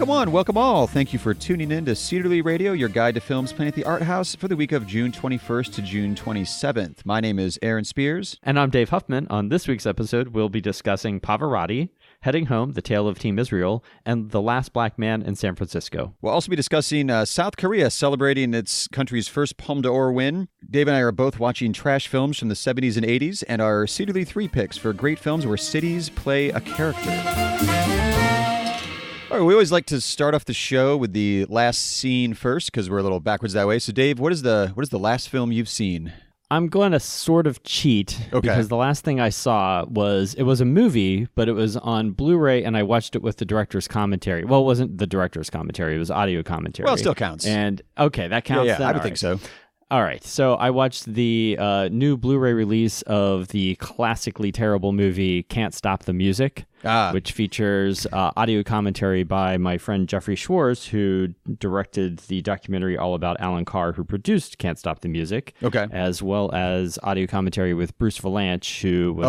Welcome on, welcome all. Thank you for tuning in to Cedarly Radio, your guide to films playing at the Art House for the week of June 21st to June 27th. My name is Aaron Spears. And I'm Dave Huffman. On this week's episode, we'll be discussing Pavarotti, Heading Home, The Tale of Team Israel, and The Last Black Man in San Francisco. We'll also be discussing South Korea celebrating its country's first Palme d'Or win. Dave and I are both watching trash films from the 70s and 80s, and our Cedarly 3 picks for great films where cities play a character. All right, we always like to start off the show with the last scene first because we're a little backwards that way. So, Dave, what is the last film you've seen? I'm going to sort of cheat because the last thing I saw was a movie, but it was on Blu-ray, and I watched it with the director's commentary. Well, it wasn't the director's commentary; it was audio commentary. Well, it still counts. And okay, that counts. Yeah, then? I would think so. All right, so I watched the new Blu-ray release of the classically terrible movie Can't Stop the Music, which features audio commentary by my friend Jeffrey Schwartz, who directed the documentary all about Alan Carr, who produced Can't Stop the Music, as well as audio commentary with Bruce Valanche, who was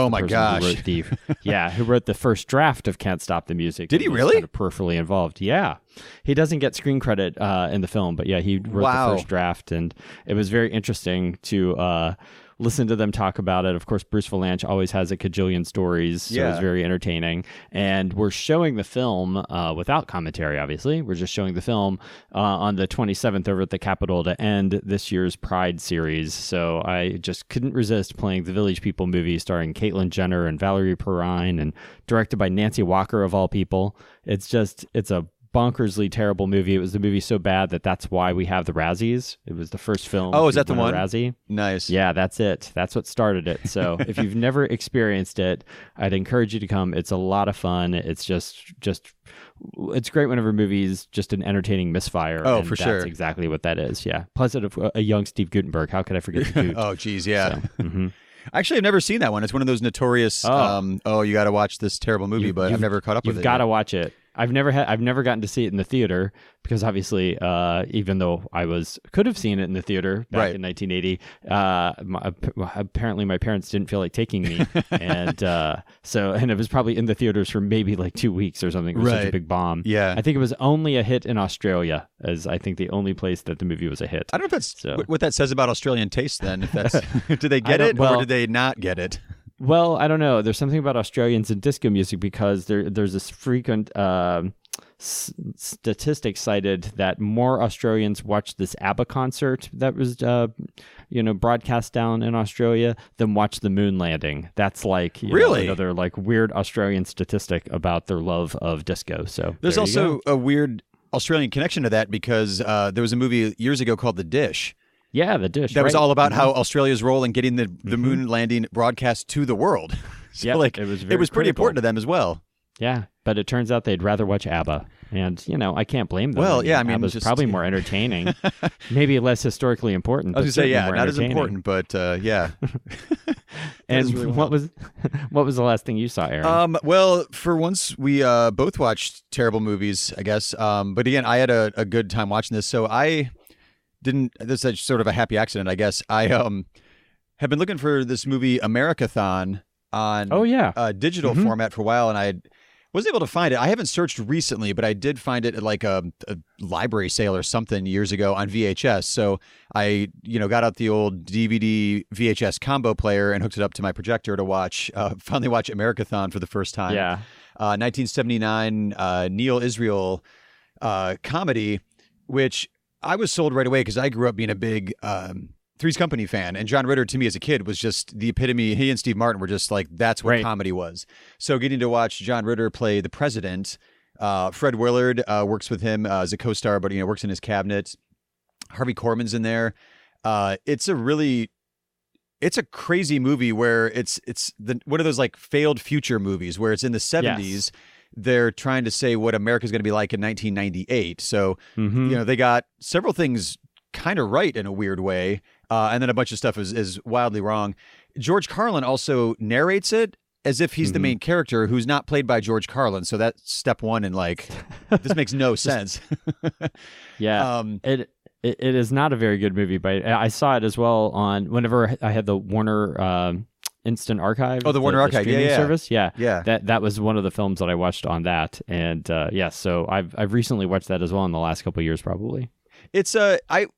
who wrote the first draft of Can't Stop the Music. Did he really? Kind of peripherally involved, yeah. He doesn't get screen credit in the film, but yeah, he wrote the first draft, and it was very interesting to listen to them talk about it. Of course, Bruce Valanche always has a cajillion stories, so it was very entertaining. And we're showing the film without commentary, obviously. We're just showing the film on the 27th over at the Capitol to end this year's Pride series. So I just couldn't resist playing the Village People movie starring Caitlyn Jenner and Valerie Perrine and directed by Nancy Walker, of all people. It's a bonkersly terrible movie. It was the movie so bad that's why we have the Razzies. It was the first film. Oh, is that the one? Razzie. Nice. Yeah, that's it. That's what started it. So if you've never experienced it, I'd encourage you to come. It's a lot of fun. It's just it's great whenever a movie's just an entertaining misfire. Oh, for sure. That's exactly what that is. Yeah. Plus a young Steve Guttenberg. How could I forget the Goot? Oh, geez, yeah. So, Actually, I've never seen that one. It's one of those notorious, you got to watch this terrible movie, but I've never caught up with it. You've got to watch it. I've never gotten to see it in the theater because obviously, even though could have seen it in the theater back in 1980, apparently my parents didn't feel like taking me, and it was probably in the theaters for maybe like 2 weeks or something. It was such a big bomb. Yeah, I think it was only a hit in Australia, as I think the only place that the movie was a hit. I don't know if that's what that says about Australian taste. Then, if that's did they get it or did they not get it? Well, I don't know. There's something about Australians and disco music because there's this frequent statistic cited that more Australians watched this ABBA concert that was broadcast down in Australia than watched the moon landing. That's like another like weird Australian statistic about their love of disco. So there's also a weird Australian connection to that because there was a movie years ago called The Dish. Yeah, The Dish. That was all about how Australia's role in getting the moon landing broadcast to the world. So it was pretty important to them as well. Yeah, but it turns out they'd rather watch ABBA. And, I can't blame them. Well, yeah, I mean, ABBA's probably more entertaining. Maybe less historically important. I was going to say, not as important, but yeah. And really what was the last thing you saw, Aaron? Well, for once, we both watched terrible movies, I guess. But again, I had a good time watching this, so this is sort of a happy accident, I guess. I have been looking for this movie Americathon on digital format for a while, and I wasn't able to find it. I haven't searched recently, but I did find it at like a library sale or something years ago on VHS. So I, got out the old DVD VHS combo player and hooked it up to my projector to finally watch Americathon for the first time. Yeah. 1979 Neil Israel comedy, which I was sold right away because I grew up being a big Three's Company fan, and John Ritter to me as a kid was just the epitome. He and Steve Martin were just like, that's what comedy was. So getting to watch John Ritter play the president, Fred Willard works with him as a co-star, but works in his cabinet. Harvey Korman's in there. It's a crazy movie where it's one of those like failed future movies where it's in the 70s. Yes. They're trying to say what America's going to be like in 1998. So, they got several things kind of right in a weird way. And then a bunch of stuff is wildly wrong. George Carlin also narrates it as if he's the main character who's not played by George Carlin. So that's step one in like, this makes no sense. Yeah. It is not a very good movie, but I saw it as well on whenever I had the Warner Instant Archive. Oh, the Warner Archive, streaming service. Yeah. Yeah. That was one of the films that I watched on that, and so I've recently watched that as well in the last couple of years, probably. It's an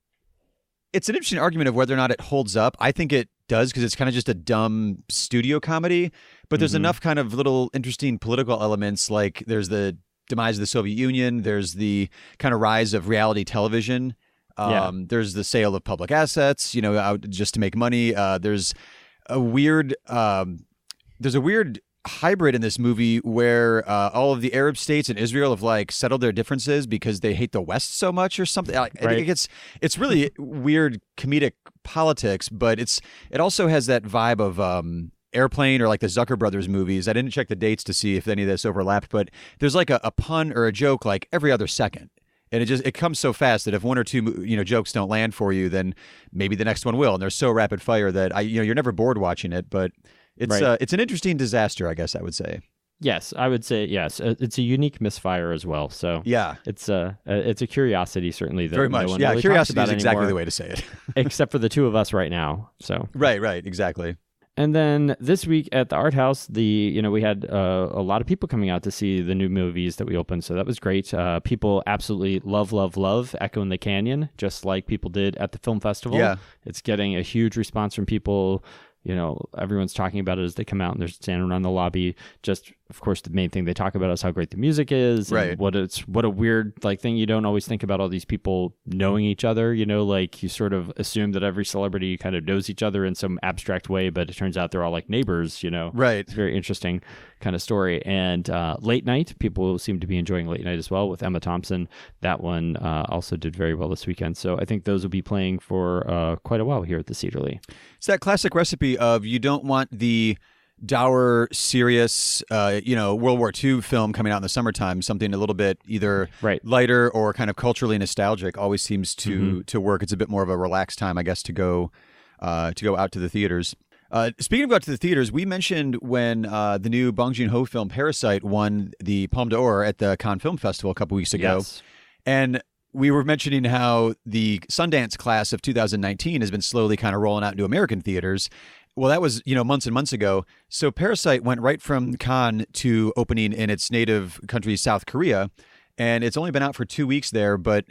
interesting argument of whether or not it holds up. I think it does because it's kind of just a dumb studio comedy, but there's enough kind of little interesting political elements. Like there's the demise of the Soviet Union. There's the kind of rise of reality television. There's the sale of public assets, out just to make money. There's a weird hybrid in this movie where all of the Arab states and Israel have like settled their differences because they hate the West so much or something. I think it's really weird comedic politics, but it also has that vibe of Airplane or like the Zucker Brothers movies. I didn't check the dates to see if any of this overlapped, but there's like a pun or a joke like every other second. And it comes so fast that if one or two jokes don't land for you, then maybe the next one will. And they're so rapid fire that you're never bored watching it. But it's an interesting disaster, I guess I would say. Yes, I would say yes. It's a unique misfire as well. So yeah, it's a curiosity certainly. That very much. No one yeah, really curiosity talks about is exactly anymore, the way to say it. except for the two of us right now. So right, exactly. And then this week at the Art House, we had a lot of people coming out to see the new movies that we opened, so that was great. People absolutely love Echo in the Canyon, just like people did at the film festival. Yeah. It's getting a huge response from people. Everyone's talking about it as they come out and they're standing around the lobby. Just, of course, the main thing they talk about is how great the music is. Right. And what a weird thing. You don't always think about all these people knowing each other. Like you sort of assume that every celebrity kind of knows each other in some abstract way, but it turns out they're all like neighbors. Right. It's a very interesting kind of story. And Late Night, people seem to be enjoying Late Night as well with Emma Thompson. That one also did very well this weekend. So I think those will be playing for quite a while here at the Cedar Lee. It's that classic recipe of you don't want the dour, serious, World War II film coming out in the summertime. Something a little bit either lighter or kind of culturally nostalgic always seems to work. It's a bit more of a relaxed time, I guess, to go out to the theaters. Speaking of out to the theaters, we mentioned when the new Bong Joon-ho film Parasite won the Palme d'Or at the Cannes Film Festival a couple weeks ago. Yes. And we were mentioning how the Sundance class of 2019 has been slowly kind of rolling out into American theaters. Well, that was, months and months ago. So Parasite went right from Cannes to opening in its native country, South Korea. And it's only been out for 2 weeks there, but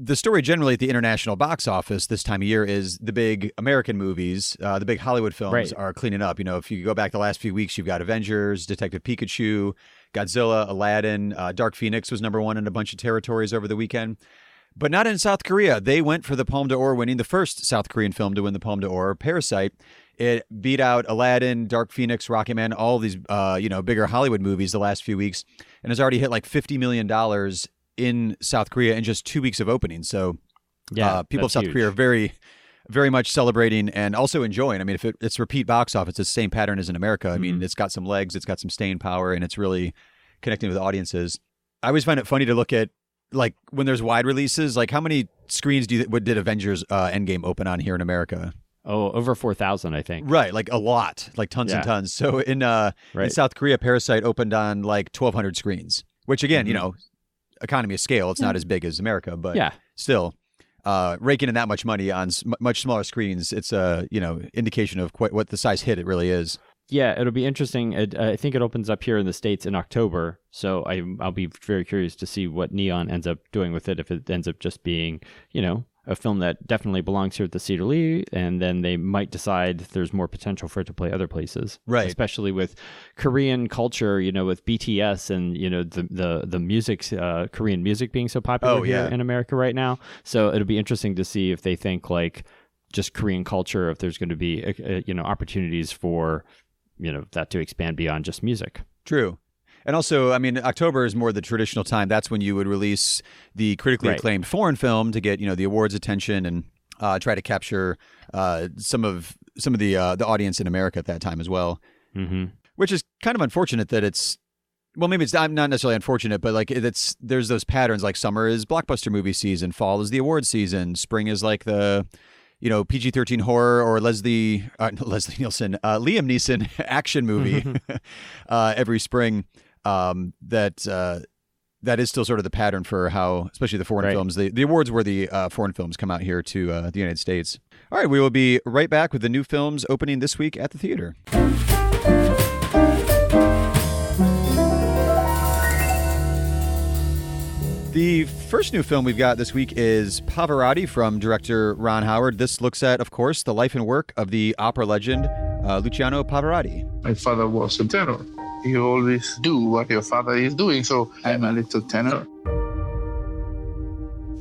the story generally at the international box office this time of year is the big American movies, the big Hollywood films are cleaning up. If you go back the last few weeks, you've got Avengers, Detective Pikachu, Godzilla, Aladdin, Dark Phoenix was number one in a bunch of territories over the weekend. But not in South Korea. They went for the Palme d'Or, winning the first South Korean film to win the Palme d'Or, Parasite. It beat out Aladdin, Dark Phoenix, Rocketman, all these bigger Hollywood movies the last few weeks, and has already hit like $50 million in South Korea in just 2 weeks of opening. So people of South Korea are very, very much celebrating and also enjoying. I mean, if it's repeat box office, it's the same pattern as in America. I mean, it's got some legs, it's got some staying power, and it's really connecting with audiences. I always find it funny to look at, like, when there's wide releases, like how many screens did Avengers Endgame open on here in America? Oh, over 4,000, I think. Right, like a lot, like tons and tons. So in South Korea, Parasite opened on like 1,200 screens, which again, economy of scale, it's not as big as America, but still, raking in that much money on much smaller screens, it's a indication of what the size hit it really is. Yeah, it'll be interesting. I think it opens up here in the States in October, so I'll be very curious to see what Neon ends up doing with it, if it ends up just being, a film that definitely belongs here at the Cedar Lee, and then they might decide there's more potential for it to play other places. Right. Especially with Korean culture, with BTS and, the music, Korean music being so popular here in America right now. So it'll be interesting to see if they think like just Korean culture, if there's going to be, opportunities for, that to expand beyond just music. True. And also, I mean, October is more the traditional time. That's when you would release the critically acclaimed foreign film to get, the awards attention and try to capture some of the audience in America at that time as well. Mm-hmm. Which is kind of unfortunate that it's, well, maybe it's not necessarily unfortunate, but like there's those patterns. Like summer is blockbuster movie season, fall is the awards season, spring is like the PG-13 horror or Liam Neeson action movie every spring. That is still sort of the pattern for how, especially the foreign films, the awards where the foreign films come out here to the United States. All right, we will be right back with the new films opening this week at the theater. The first new film we've got this week is Pavarotti from director Ron Howard. This looks at, of course, the life and work of the opera legend Luciano Pavarotti. My father was a tenor. You always do what your father is doing, so I'm a little tenor.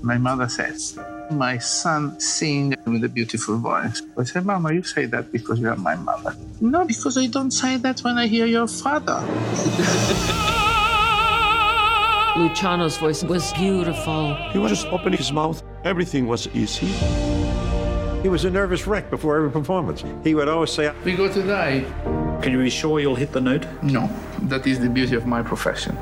My mother says, my son sings with a beautiful voice. I said, Mama, you say that because you are my mother. No, because I don't say that when I hear your father. Luciano's voice was beautiful. He was just opening his mouth. Everything was easy. He was a nervous wreck before every performance. He would always say, We go to die. Can you be sure you'll hit the note? No, that is the beauty of my profession.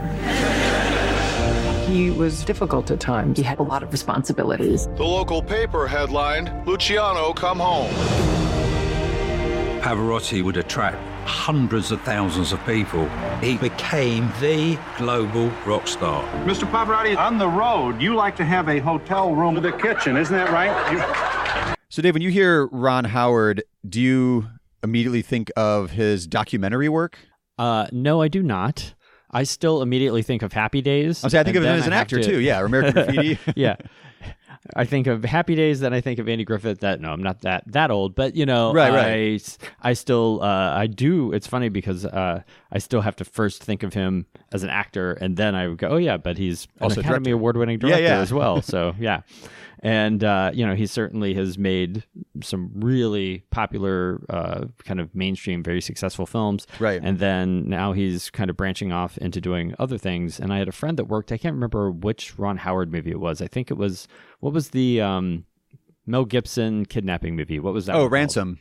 He was difficult at times. He had a lot of responsibilities. The local paper headlined, Luciano come home. Pavarotti would attract hundreds of thousands of people. He became the global rock star. Mr. Pavarotti, on the road, you like to have a hotel room with a kitchen, isn't that right? So, Dave, when you hear Ron Howard, do you immediately think of his documentary work? No, I do not. I still immediately think of Happy Days. I think of him as an actor, too. Yeah, or American Graffiti. Yeah. I think of Happy Days, then I think of Andy Griffith. I'm not that old, but right. I still I do. It's funny because I still have to first think of him as an actor, and then I would go, oh yeah, but he's also an Academy Award-winning director as well. So yeah. And, he certainly has made some really popular, kind of mainstream, very successful films. Right. And then now he's kind of branching off into doing other things. And I had a friend that worked, I can't remember which Ron Howard movie it was. I think it was, what was the Mel Gibson kidnapping movie? What was that? Oh, Ransom.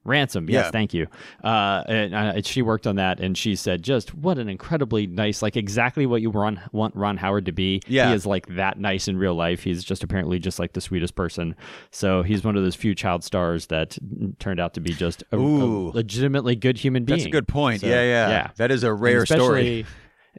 Ransom, yes, Thank you. And she worked on that, and she said, just what an incredibly nice, exactly what you want Ron Howard to be. Yeah. He is that nice in real life. He's just apparently just the sweetest person. So he's one of those few child stars that turned out to be just a legitimately good human being. That's a good point. So, yeah. That is a rare story.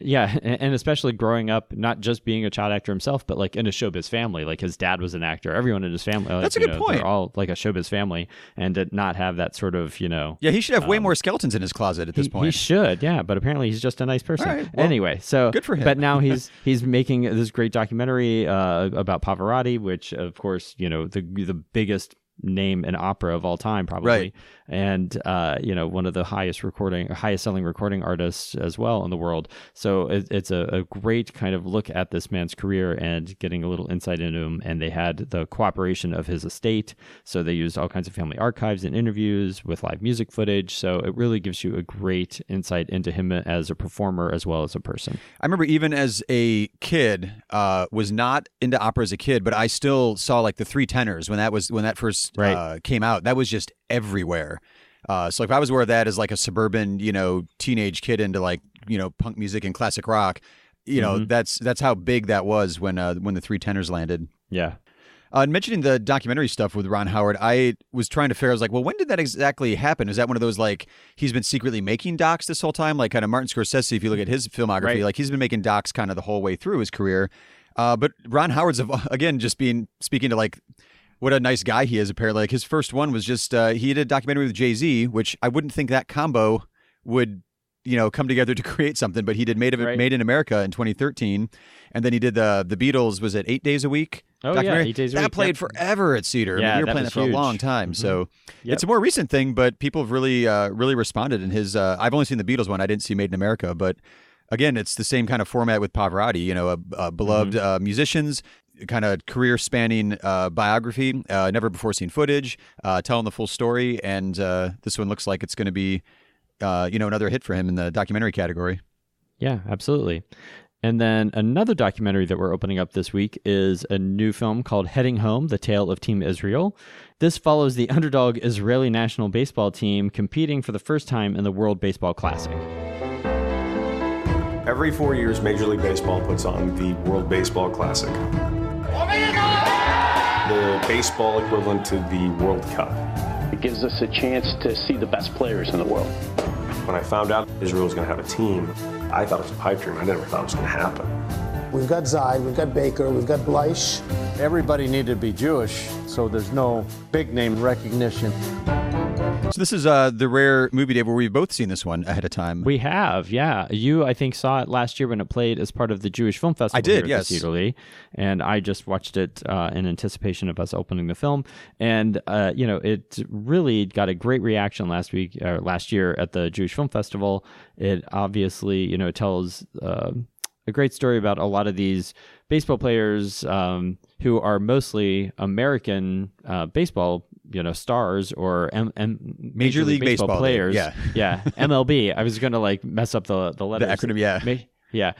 Yeah, and especially growing up, not just being a child actor himself, but in a showbiz family. His dad was an actor. Everyone in his family. That's a good point. They're all a showbiz family, and to not have that sort of, Yeah, he should have way more skeletons in his closet at this point. He should, yeah. But apparently, he's just a nice person. All right, well, anyway, so good for him. But now he's making this great documentary about Pavarotti, which of course, the biggest name in opera of all time, probably. Right. And one of the highest selling recording artists as well in the world. So it's a great kind of look at this man's career and getting a little insight into him. And they had the cooperation of his estate, so they used all kinds of family archives and interviews with live music footage. So it really gives you a great insight into him as a performer as well as a person. I remember even as a kid, was not into opera as a kid, but I still saw the Three Tenors when that first came out. That was just everywhere. So if I was aware of that as a suburban, teenage kid into punk music and classic rock, that's how big that was when the Three Tenors landed. Yeah. Mentioning the documentary stuff with Ron Howard, I was trying to figure, I was well, when did that exactly happen? Is that one of those, he's been secretly making docs this whole time? Kind of Martin Scorsese, if you look at his filmography, right. He's been making docs kind of the whole way through his career. But Ron Howard's, again, just speaking to what a nice guy he is, apparently. His first one was just, he did a documentary with Jay-Z, which I wouldn't think that combo would, come together to create something, but he did Made in America in 2013. And then he did the Beatles, was it 8 Days a Week? Oh, documentary? yeah, 8 Days a Week. That played yep. forever at Cedar. Yeah, we were that playing that for huge. a long time. Mm-hmm. So yep. It's a more recent thing, but people have really responded. And his, I've only seen the Beatles one. I didn't see Made in America, but again, it's the same kind of format with Pavarotti, beloved musicians, kind of career-spanning biography, never before seen footage, telling the full story, and this one looks like it's going to be, another hit for him in the documentary category. Yeah, absolutely. And then another documentary that we're opening up this week is a new film called Heading Home, The Tale of Team Israel. This follows the underdog Israeli national baseball team competing for the first time in the World Baseball Classic. Every 4 years, Major League Baseball puts on the World Baseball Classic. The baseball equivalent to the World Cup. It gives us a chance to see the best players in the world. When I found out Israel was going to have a team, I thought it was a pipe dream. I never thought it was going to happen. We've got Zide, we've got Baker, we've got Bleish. Everybody needed to be Jewish, so there's no big name recognition. So this is the rare movie, Dave, where we've both seen this one ahead of time. We have, yeah. You, I think, saw it last year when it played as part of the Jewish Film Festival. I did, here yes. At the Cedar, and I just watched it in anticipation of us opening the film. And, it really got a great reaction last year at the Jewish Film Festival. It obviously, tells a great story about a lot of these baseball players who are mostly American baseball stars or Major League Baseball players. Yeah. MLB. I was going to mess up the letters. The acronym, yeah.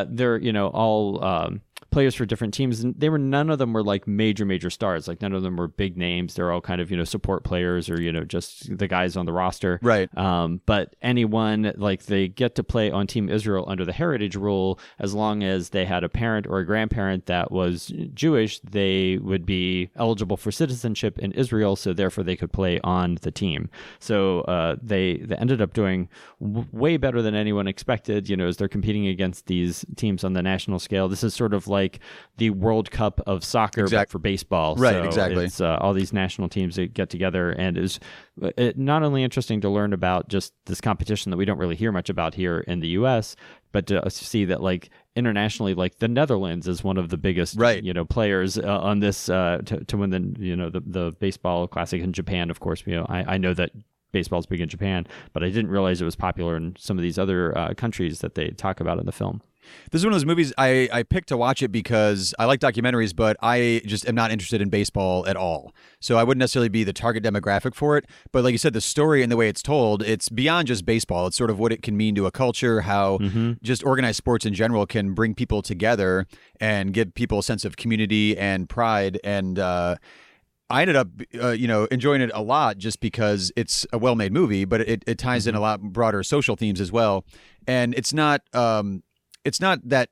They're, all players for different teams, and none of them were major stars. None of them were big names. They're all kind of, support players or, just the guys on the roster. Right. But anyone, they get to play on Team Israel under the heritage rule, as long as they had a parent or a grandparent that was Jewish, they would be eligible for citizenship in Israel, so therefore they could play on the team. So they ended up doing way better than anyone expected, as they're competing against these teams on the national scale. This is sort of like the World Cup of soccer, but for baseball. Right, so exactly. It's all these national teams that get together, and is not only interesting to learn about just this competition that we don't really hear much about here in the U.S., but to see that internationally, the Netherlands is one of the biggest players on this to win the baseball classic in Japan. Of course, I know that baseball's big in Japan, but I didn't realize it was popular in some of these other countries that they talk about in the film. This is one of those movies I picked to watch it because I like documentaries, but I just am not interested in baseball at all. So I wouldn't necessarily be the target demographic for it. But like you said, the story and the way it's told, it's beyond just baseball. It's sort of what it can mean to a culture, how just organized sports in general can bring people together and give people a sense of community and pride. And I ended up, enjoying it a lot just because it's a well-made movie, but it ties in a lot broader social themes as well. And it's not that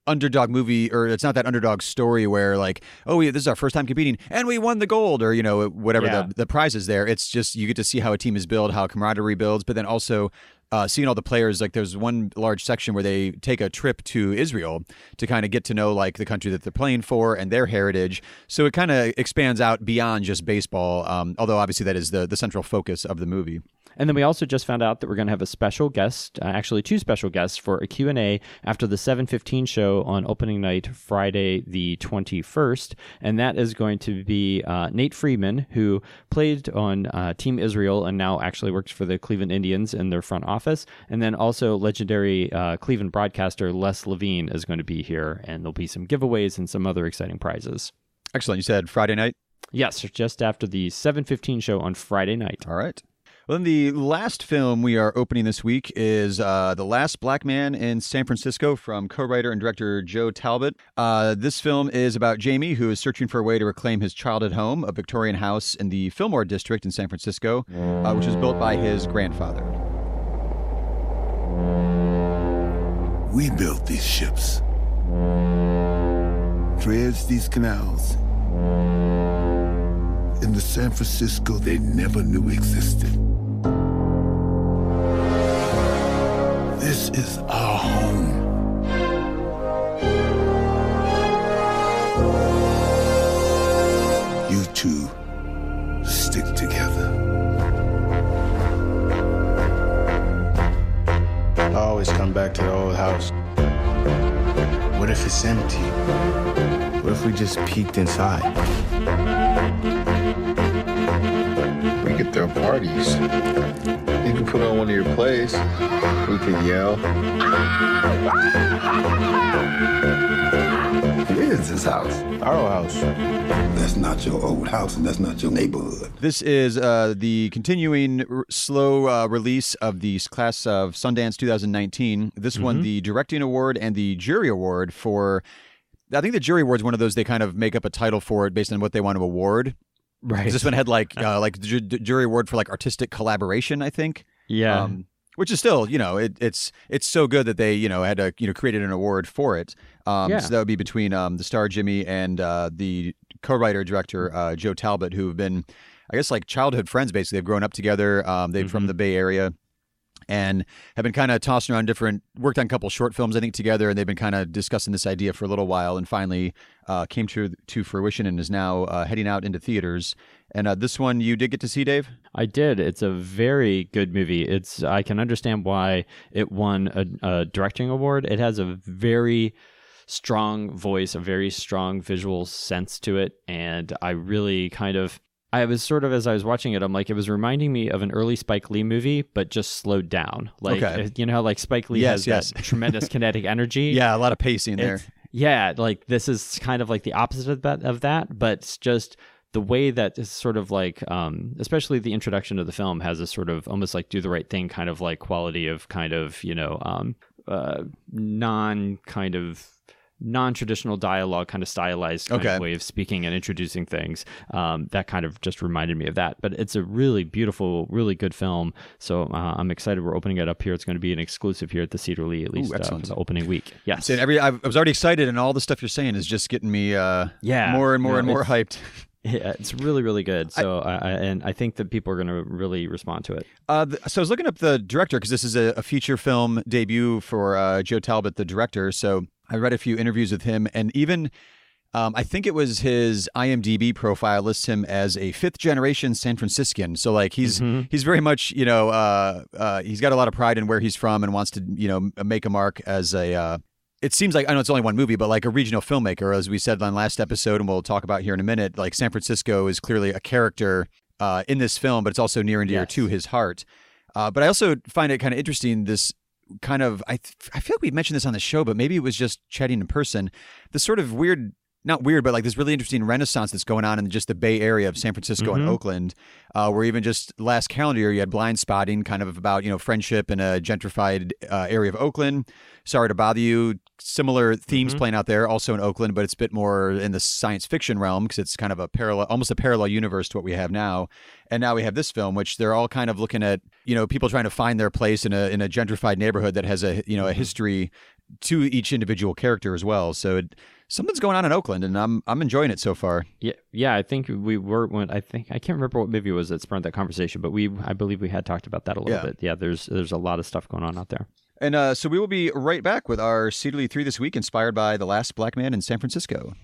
underdog movie, or it's not that underdog story where this is our first time competing and we won the gold, or whatever the prize is there. It's just you get to see how a team is built, how camaraderie builds, but then also seeing all the players. There's one large section where they take a trip to Israel to kind of get to know the country that they're playing for and their heritage. So it kind of expands out beyond just baseball, although obviously that is the central focus of the movie. And then we also just found out that we're going to have a special guest, actually two special guests, for a Q&A after the 7:15 show on opening night, Friday the 21st. And that is going to be Nate Friedman, who played on Team Israel and now actually works for the Cleveland Indians in their front office. And then also legendary Cleveland broadcaster Les Levine is going to be here. And there'll be some giveaways and some other exciting prizes. Excellent. You said Friday night? Yes, just after the 7:15 show on Friday night. All right. Well, then the last film we are opening this week is The Last Black Man in San Francisco from co-writer and director Joe Talbot. This film is about Jamie, who is searching for a way to reclaim his childhood home, a Victorian house in the Fillmore district in San Francisco, which was built by his grandfather. We built these ships, dredged these canals in the San Francisco they never knew existed. This is our home. You two stick together. I always come back to the old house. What if it's empty? What if we just peeked inside? We could throw parties. You can put on one of your plays. We could yell. It is this house. Our old house. That's not your old house, and that's not your neighborhood. This is the continuing slow release of the class of Sundance 2019. This won the Directing Award and the Jury Award for... I think the Jury Award is one of those they kind of make up a title for it based on what they want to award. Right. This one had the Jury Award for artistic collaboration, I think. Yeah. Which is still, it's so good that they, had to create an award for it. So that would be between the star Jimmy and the co-writer director Joe Talbot, who have been, I guess, childhood friends. Basically, they've grown up together. They're from the Bay Area. and have been kind of tossing around worked on a couple short films, I think, together, and they've been kind of discussing this idea for a little while, and finally came to fruition and is now heading out into theaters. And this one you did get to see, Dave? I did. It's a very good movie. I can understand why it won a directing award. It has a very strong voice, a very strong visual sense to it, and I really I was sort of, as I was watching it, I'm like, it was reminding me of an early Spike Lee movie, but just slowed down. Like, you know how like Spike Lee has that tremendous kinetic energy? Yeah, a lot of pacing there. Yeah, like this is kind of like the opposite of that, but it's just the way that is sort of like, especially the introduction of the film has a sort of almost like do the right thing kind of like quality of kind of, you know, non-traditional dialogue, kind of stylized kind of way of speaking and introducing things. That kind of just reminded me of that. But it's a really beautiful, really good film. So I'm excited. We're opening it up here. It's going to be an exclusive here at the Cedar Lee, at least for the opening week. Yes. So I was already excited, and all the stuff you're saying is just getting me more and more hyped. Yeah, it's really, really good. So, I think that people are going to really respond to it. So I was looking up the director because this is a feature film debut for Joe Talbot, the director. So I read a few interviews with him, and even I think it was his IMDb profile lists him as a 5th-generation San Franciscan. So like he's very much, you know, he's got a lot of pride in where he's from and wants to, you know, make a mark as a. It seems like, I know it's only one movie, but like a regional filmmaker, as we said on last episode, and we'll talk about here in a minute, like San Francisco is clearly a character in this film, but it's also near and dear to his heart. But I also find it kind of interesting, this kind of, I feel like we mentioned this on the show, but maybe it was just chatting in person, this sort of weird, not weird, but like this really interesting renaissance that's going on in just the Bay Area of San Francisco and Oakland, where even just last calendar year, you had Blind Spotting, kind of about, you know, friendship in a gentrified area of Oakland. Sorry to Bother You, similar themes playing out there, also in Oakland, but it's a bit more in the science fiction realm because it's kind of almost a parallel universe to what we have now. And now we have this film, which they're all kind of looking at, you know, people trying to find their place in a gentrified neighborhood that has a, you know, a history to each individual character as well. So something's going on in Oakland, and I'm enjoying it so far. Yeah. I think I can't remember what movie it was that spurred that conversation, but I believe we had talked about that a little bit. Yeah, there's a lot of stuff going on out there. And so we will be right back with our Cedar Lee 3 this week, inspired by The Last Black Man in San Francisco.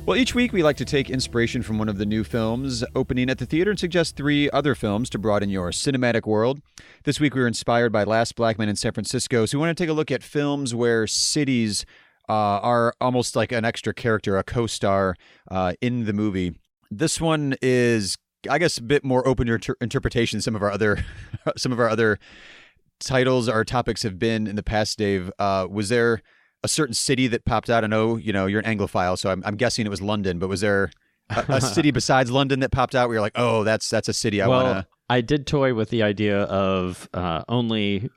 Well, each week we like to take inspiration from one of the new films opening at the theater and suggest 3 other films to broaden your cinematic world. This week we were inspired by Last Black Man in San Francisco, so we want to take a look at films where cities are almost like an extra character, a co-star in the movie. This one is, I guess, a bit more open to interpretation than some of our other titles or topics have been in the past, Dave. Was there a certain city that popped out? I know, you know, you're an Anglophile, so I'm guessing it was London, but was there a city besides London that popped out where you're like, oh, that's a city I want to... I did toy with the idea of only,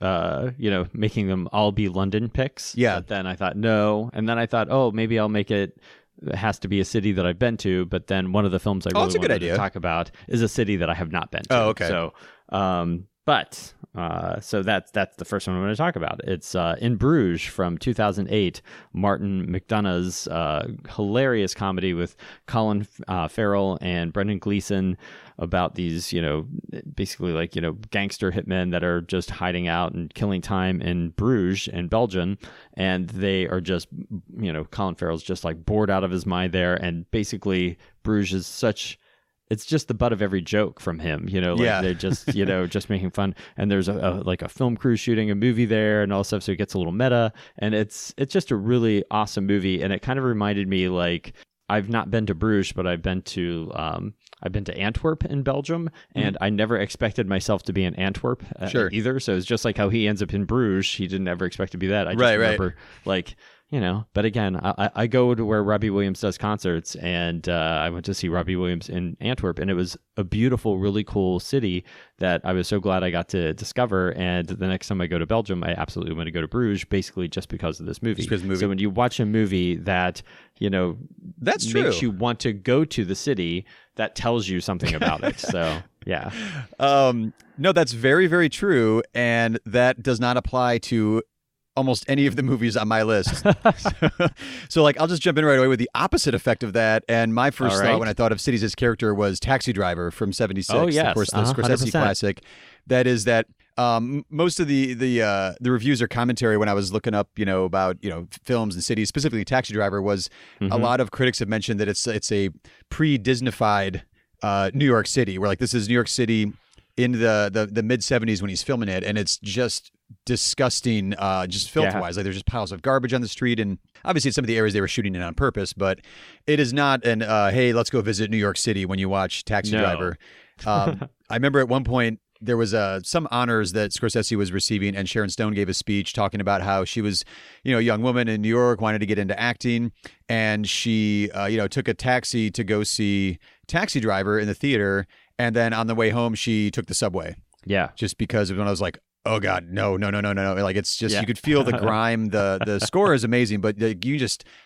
making them all be London picks. Yeah. But then I thought, no. And then I thought, oh, maybe I'll make it has to be a city that I've been to. But then one of the films I really wanted to talk about is a city that I have not been to. Oh, okay. So, so that's the first one I'm going to talk about. It's In Bruges from 2008, Martin McDonagh's hilarious comedy with Colin Farrell and Brendan Gleeson about these, basically like, gangster hitmen that are just hiding out and killing time in Bruges in Belgium. And they are just, Colin Farrell's just like bored out of his mind there. And basically Bruges is such... It's just the butt of every joke from him, they're just, just making fun. And there's a film crew shooting a movie there and all stuff. So it gets a little meta, and it's just a really awesome movie. And it kind of reminded me, like, I've not been to Bruges, but I've been to Antwerp in Belgium, and I never expected myself to be in Antwerp either. So it's just like how he ends up in Bruges. He didn't ever expect to be that. I just remember like, but again, I go to where Robbie Williams does concerts, and I went to see Robbie Williams in Antwerp, and it was a beautiful, really cool city that I was so glad I got to discover. And the next time I go to Belgium, I absolutely want to go to Bruges, basically just because of this movie. So when you watch a movie that, that's makes true. you want to go to the city, that tells you something about it. So, yeah. No, that's very, very true. And that does not apply to almost any of the movies on my list. So like, I'll just jump in right away with the opposite effect of that. And my first thought when I thought of Sidious' character was Taxi Driver from '76. Oh, yes. Of course, the Scorsese 100%. classic. That is that most of the reviews or commentary when I was looking up, about, films and cities, specifically Taxi Driver, was a lot of critics have mentioned that it's a pre-Disneyfied New York City, where like this is New York City in the mid 70s when he's filming it, and it's just disgusting, just filth-wise. Like there's just piles of garbage on the street, and obviously it's some of the areas they were shooting in on purpose, but it is not an hey, let's go visit New York City when you watch Taxi Driver. I remember at one point there was some honors that Scorsese was receiving, and Sharon Stone gave a speech talking about how she was, a young woman in New York, wanted to get into acting, and she, took a taxi to go see Taxi Driver in the theater, and then on the way home she took the subway. Yeah, just because of when I was like, oh God, no. Like it's just, you could feel the grime. The score is amazing, but the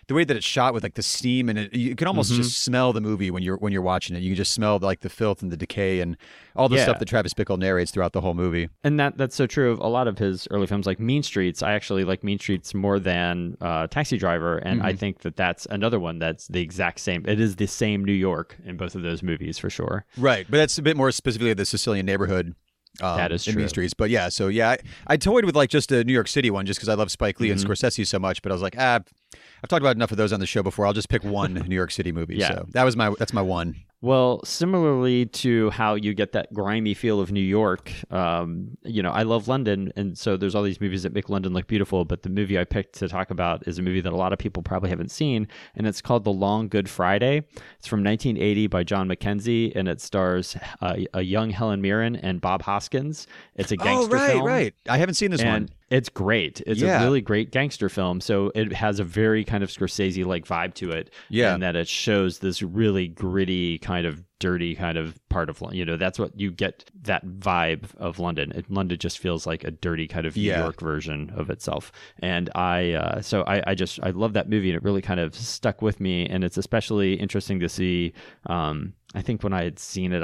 way that it's shot with like the steam and you can almost just smell the movie when you're watching it. You can just smell like the filth and the decay and all the stuff that Travis Bickle narrates throughout the whole movie. And that's so true of a lot of his early films, like Mean Streets. I actually like Mean Streets more than Taxi Driver, and I think that's another one that's the exact same. It is the same New York in both of those movies for sure. Right, but that's a bit more specifically the Sicilian neighborhood. That is true. In Mean Streets. But yeah, so yeah, I toyed with like just a New York City one just because I love Spike Lee and Scorsese so much, but I was like, I've talked about enough of those on the show before. I'll just pick one New York City movie. Yeah. So that's my one. Well, similarly to how you get that grimy feel of New York, I love London, and so there's all these movies that make London look beautiful, but the movie I picked to talk about is a movie that a lot of people probably haven't seen, and it's called The Long Good Friday. It's from 1980 by John Mackenzie, and it stars a young Helen Mirren and Bob Hoskins. It's a gangster film. Oh, right. I haven't seen this one. It's great. It's a really great gangster film. So it has a very kind of Scorsese-like vibe to it. Yeah. And that it shows this really gritty kind of dirty kind of part of London. That's what you get, that vibe of London. London just feels like a dirty kind of New York version of itself. And I love that movie, and it really kind of stuck with me. And it's especially interesting to see, I think when I had seen it,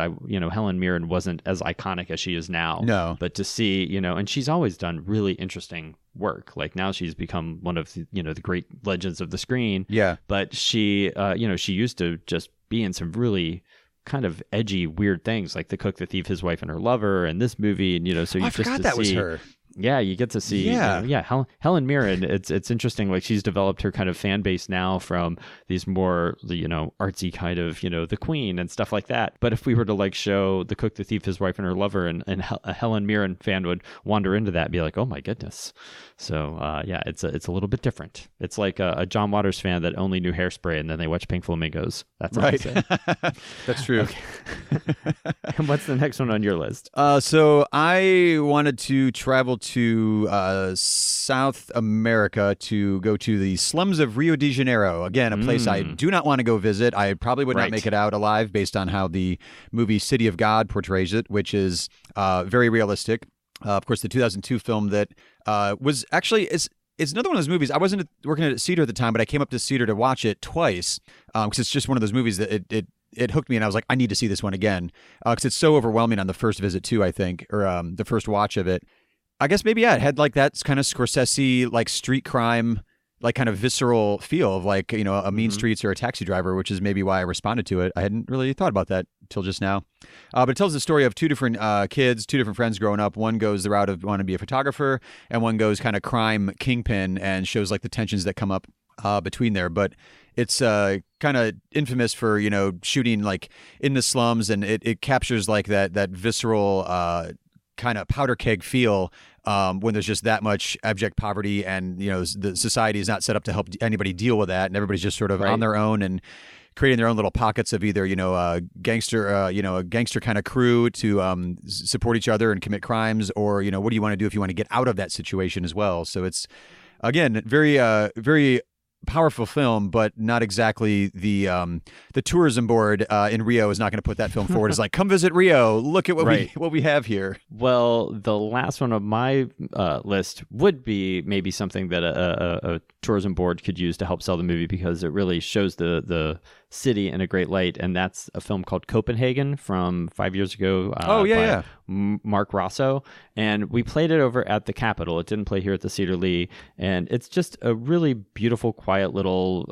Helen Mirren wasn't as iconic as she is now. No. But to see, and she's always done really interesting work. Like now she's become one of the, the great legends of the screen. Yeah. But she, she used to just be in some really kind of edgy, weird things like The Cook, the Thief, His Wife, and Her Lover, and this movie. And, so you I forgot that was her. Yeah, you get to see, Helen Mirren. It's interesting. Like she's developed her kind of fan base now from these more, artsy kind of, the Queen and stuff like that. But if we were to like show The Cook, the Thief, His Wife, and Her Lover, and a Helen Mirren fan would wander into that and be like, oh my goodness. So it's a little bit different. It's like a John Waters fan that only knew Hairspray and then they watch Pink Flamingos. That's all right. That's true. Okay. And what's the next one on your list? So I wanted to travel to South America to go to the slums of Rio de Janeiro. Again, a place I do not want to go visit. I probably would not make it out alive based on how the movie City of God portrays it, which is very realistic. Of course, the 2002 film that was actually it's another one of those movies. I wasn't working at Cedar at the time, but I came up to Cedar to watch it twice because it's just one of those movies that it hooked me, and I was like, I need to see this one again because it's so overwhelming on the first visit too, I think, or the first watch of it. I guess maybe, it had like that kind of Scorsese, like street crime, like kind of visceral feel of like, a Mean Streets or a Taxi Driver, which is maybe why I responded to it. I hadn't really thought about that till just now. But it tells the story of two different kids, two different friends growing up. One goes the route of wanting to be a photographer, and one goes kind of crime kingpin and shows like the tensions that come up between there. But it's kind of infamous for, shooting like in the slums, and it captures like that visceral kind of powder keg feel when there's just that much abject poverty, and the society is not set up to help anybody deal with that, and everybody's just sort of on their own and creating their own little pockets of either a gangster kind of crew to support each other and commit crimes, or what do you want to do if you want to get out of that situation as well. So it's again very very powerful film, but not exactly the tourism board in Rio is not going to put that film forward. It's like, come visit Rio. Look at what we have here. Well, the last one of my list would be maybe something that a tourism board could use to help sell the movie, because it really shows the city in a great light, and that's a film called Copenhagen from 5 years ago. Mark Rosso, and we played it over at the Capitol. It didn't play here at the Cedar Lee, and it's just a really beautiful, quiet little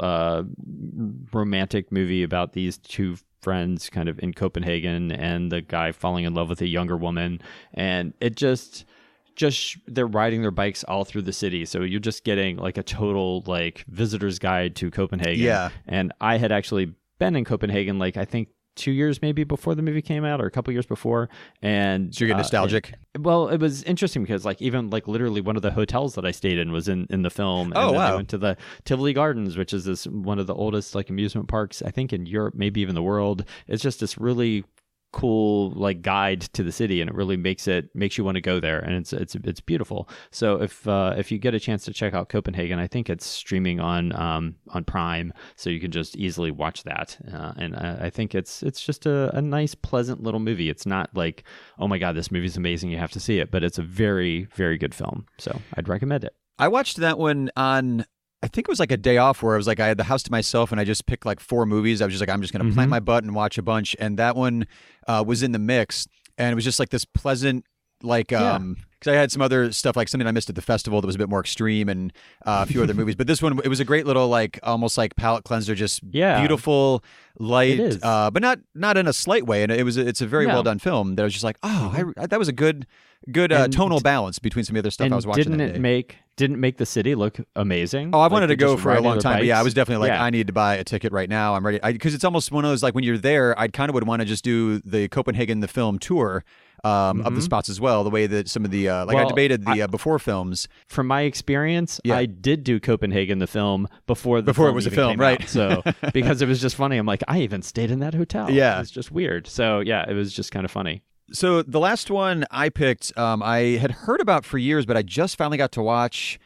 romantic movie about these two friends kind of in Copenhagen and the guy falling in love with a younger woman, and it just they're riding their bikes all through the city, so you're just getting like a total like visitor's guide to Copenhagen. Yeah. And I had actually been in Copenhagen like I think 2 years maybe before the movie came out, or a couple years before, and so you're getting nostalgic. It was interesting because like even like literally one of the hotels that I stayed in was in the film. Oh, and wow. I went to the Tivoli Gardens, which is this one of the oldest like amusement parks I think in Europe, maybe even the world. It's just this really cool like guide to the city, and it really makes you want to go there, and it's beautiful. So if you get a chance to check out Copenhagen, I think it's streaming on Prime, so you can just easily watch that. And I think it's just a nice, pleasant little movie. It's not like, oh my god, this movie's amazing, you have to see it, but it's a very, very good film. So I'd recommend it. I watched that one on, I think it was like a day off where I was like, I had the house to myself and I just picked like 4 movies. I was just like, I'm just going to plant my butt and watch a bunch. And that one was in the mix, and it was just like this pleasant, like, because I had some other stuff, like something I missed at the festival that was a bit more extreme, and a few other movies. But this one, it was a great little, like, almost like palate cleanser, just beautiful, light, but not in a slight way. And it's a very well done film that I was just like, that was a good tonal balance between some of the other stuff I was watching. Didn't make the city look amazing? Oh, I wanted to go for a long time. But yeah, I was definitely like, I need to buy a ticket right now. I'm ready. Because it's almost one of those, like, when you're there, I kind of would want to just do the Copenhagen, the film tour of the spots as well. The way that some of the, I debated the before films. From my experience, I did do Copenhagen, the film, before it was a film, right? So, because it was just funny. I'm like, I even stayed in that hotel. Yeah. It was just weird. So, yeah, it was just kind of funny. So the last one I picked, I had heard about for years, but I just finally got to watch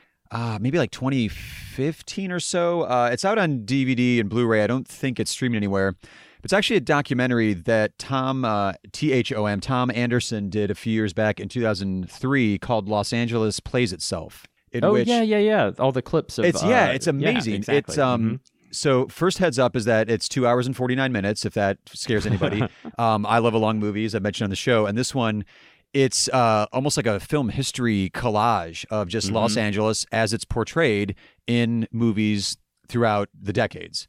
maybe like 2015 or so. It's out on DVD and Blu-ray. I don't think it's streaming anywhere. But it's actually a documentary that Tom Anderson did a few years back in 2003 called Los Angeles Plays Itself. Yeah. All the clips of it's amazing. Yeah, exactly. So first heads up is that it's 2 hours and 49 minutes, if that scares anybody. I love long movies, I mentioned on the show. And this one, it's almost like a film history collage of just Los Angeles as it's portrayed in movies throughout the decades.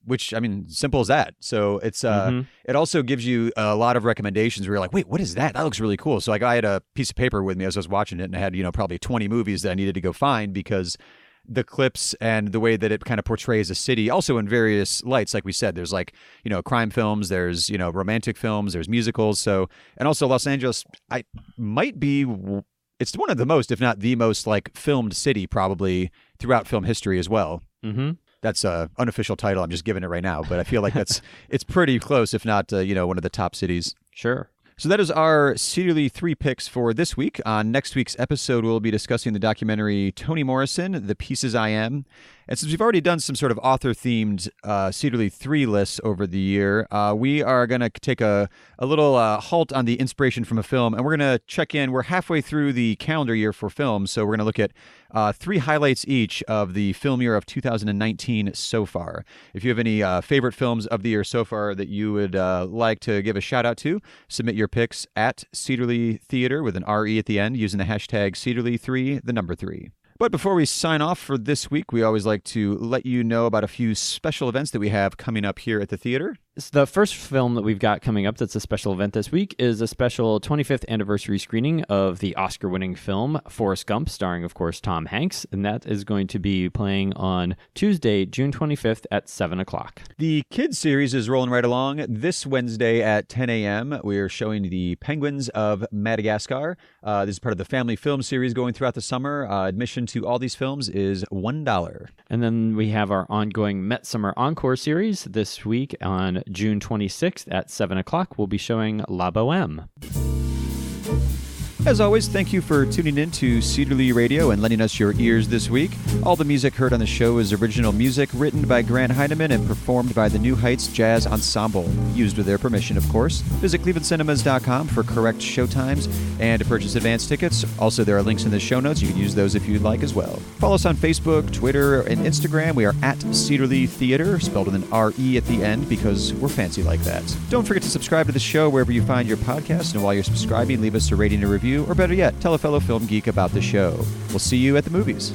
Which, I mean, simple as that. So it's it also gives you a lot of recommendations where you're like, wait, what is that? That looks really cool. So like I had a piece of paper with me as I was watching it, and I had, probably 20 movies that I needed to go find, because the clips and the way that it kind of portrays a city, also in various lights, like we said, there's like, crime films, there's, romantic films, there's musicals. So, and also Los Angeles, it's one of the most, if not the most, like, filmed city probably throughout film history as well. Mm-hmm. That's an unofficial title. I'm just giving it right now, but I feel like it's pretty close, if not, one of the top cities. Sure. So that is our Cedar Lee 3 picks for this week. On next week's episode, we'll be discussing the documentary Toni Morrison, The Pieces I Am. And since we've already done some sort of author-themed Cedar Lee 3 lists over the year, we are going to take a little halt on the inspiration from a film, and we're going to check in. We're halfway through the calendar year for films, so we're going to look at 3 highlights each of the film year of 2019 so far. If you have any favorite films of the year so far that you would like to give a shout-out to, submit your picks at Cedar Lee Theater with an R-E at the end using the hashtag Cedar Lee 3, the number 3. But before we sign off for this week, we always like to let you know about a few special events that we have coming up here at the theater. The first film that we've got coming up that's a special event this week is a special 25th anniversary screening of the Oscar-winning film Forrest Gump, starring, of course, Tom Hanks, and that is going to be playing on Tuesday, June 25th at 7 o'clock. The kids series is rolling right along. This Wednesday at 10 a.m., we're showing The Penguins of Madagascar. This is part of the family film series going throughout the summer. Admission to all these films is $1. And then we have our ongoing Met Summer Encore series this week on June 26th at 7 o'clock. We'll be showing La Boheme. As always, thank you for tuning in to Cedarly Radio and lending us your ears this week. All the music heard on the show is original music written by Grant Heineman and performed by the New Heights Jazz Ensemble, used with their permission, of course. Visit clevelandcinemas.com for correct showtimes and to purchase advance tickets. Also, there are links in the show notes. You can use those if you'd like as well. Follow us on Facebook, Twitter, and Instagram. We are at Cedarly Theater, spelled with an R-E at the end because we're fancy like that. Don't forget to subscribe to the show wherever you find your podcast, and while you're subscribing, leave us a rating and review, or better yet, tell a fellow film geek about the show. We'll see you at the movies.